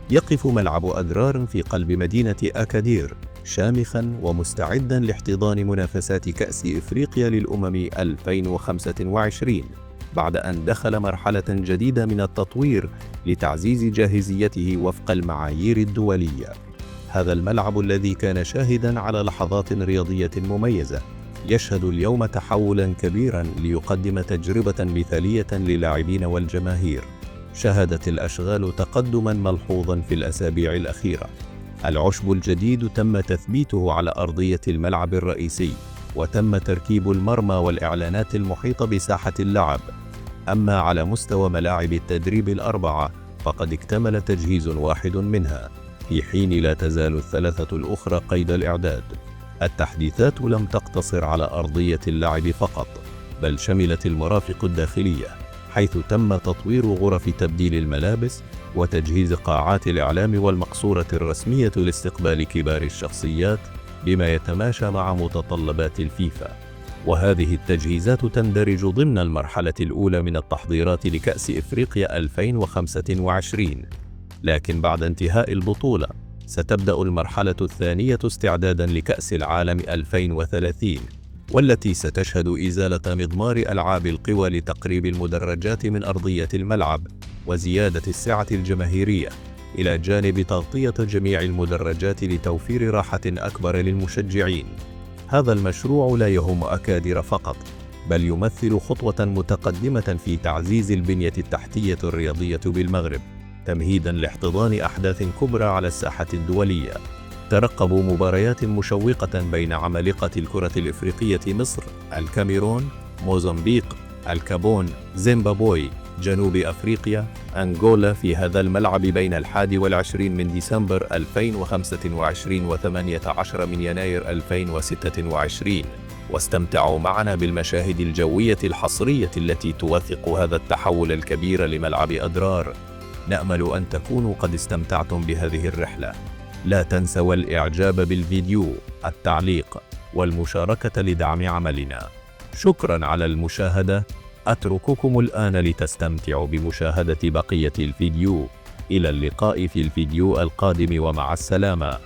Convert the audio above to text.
يقف ملعب أدرار في قلب مدينة أكادير شامخا ومستعدا لاحتضان منافسات كأس إفريقيا للأمم 2025 بعد أن دخل مرحلة جديدة من التطوير لتعزيز جاهزيته وفق المعايير الدولية. هذا الملعب الذي كان شاهدا على لحظات رياضية مميزة يشهد اليوم تحولا كبيرا ليقدم تجربة مثالية للاعبين والجماهير. شهدت الأشغال تقدما ملحوظا في الأسابيع الأخيرة. العشب الجديد تم تثبيته على أرضية الملعب الرئيسي، وتم تركيب المرمى والإعلانات المحيطة بساحة اللعب. أما على مستوى ملاعب التدريب الأربعة فقد اكتمل تجهيز واحد منها، في حين لا تزال الثلاثة الأخرى قيد الإعداد. التحديثات لم تقتصر على أرضية اللعب فقط، بل شملت المرافق الداخلية، حيث تم تطوير غرف تبديل الملابس وتجهيز قاعات الإعلام والمقصورة الرسمية لاستقبال كبار الشخصيات بما يتماشى مع متطلبات الفيفا. وهذه التجهيزات تندرج ضمن المرحلة الأولى من التحضيرات لكأس إفريقيا 2025. لكن بعد انتهاء البطولة ستبدأ المرحلة الثانية استعدادا لكأس العالم 2030، والتي ستشهد إزالة مضمار ألعاب القوى لتقريب المدرجات من أرضية الملعب وزيادة السعة الجماهيرية، إلى جانب تغطية جميع المدرجات لتوفير راحة أكبر للمشجعين. هذا المشروع لا يهم أكادير فقط، بل يمثل خطوة متقدمة في تعزيز البنية التحتية الرياضية بالمغرب، تمهيدا لاحتضان أحداث كبرى على الساحة الدولية. ترقبوا مباريات مشوقة بين عمالقة الكرة الإفريقية مصر، الكاميرون، موزمبيق، الكابون، زيمبابوي، جنوب أفريقيا، أنغولا في هذا الملعب بين 21 من ديسمبر 2025 و18 من يناير 2026. واستمتعوا معنا بالمشاهد الجوية الحصرية التي توثق هذا التحول الكبير لملعب أدرار. نأمل أن تكونوا قد استمتعتم بهذه الرحلة. لا تنسوا الإعجاب بالفيديو، التعليق، والمشاركة لدعم عملنا. شكرا على المشاهدة. أترككم الآن لتستمتعوا بمشاهدة بقية الفيديو. إلى اللقاء في الفيديو القادم، ومع السلامة.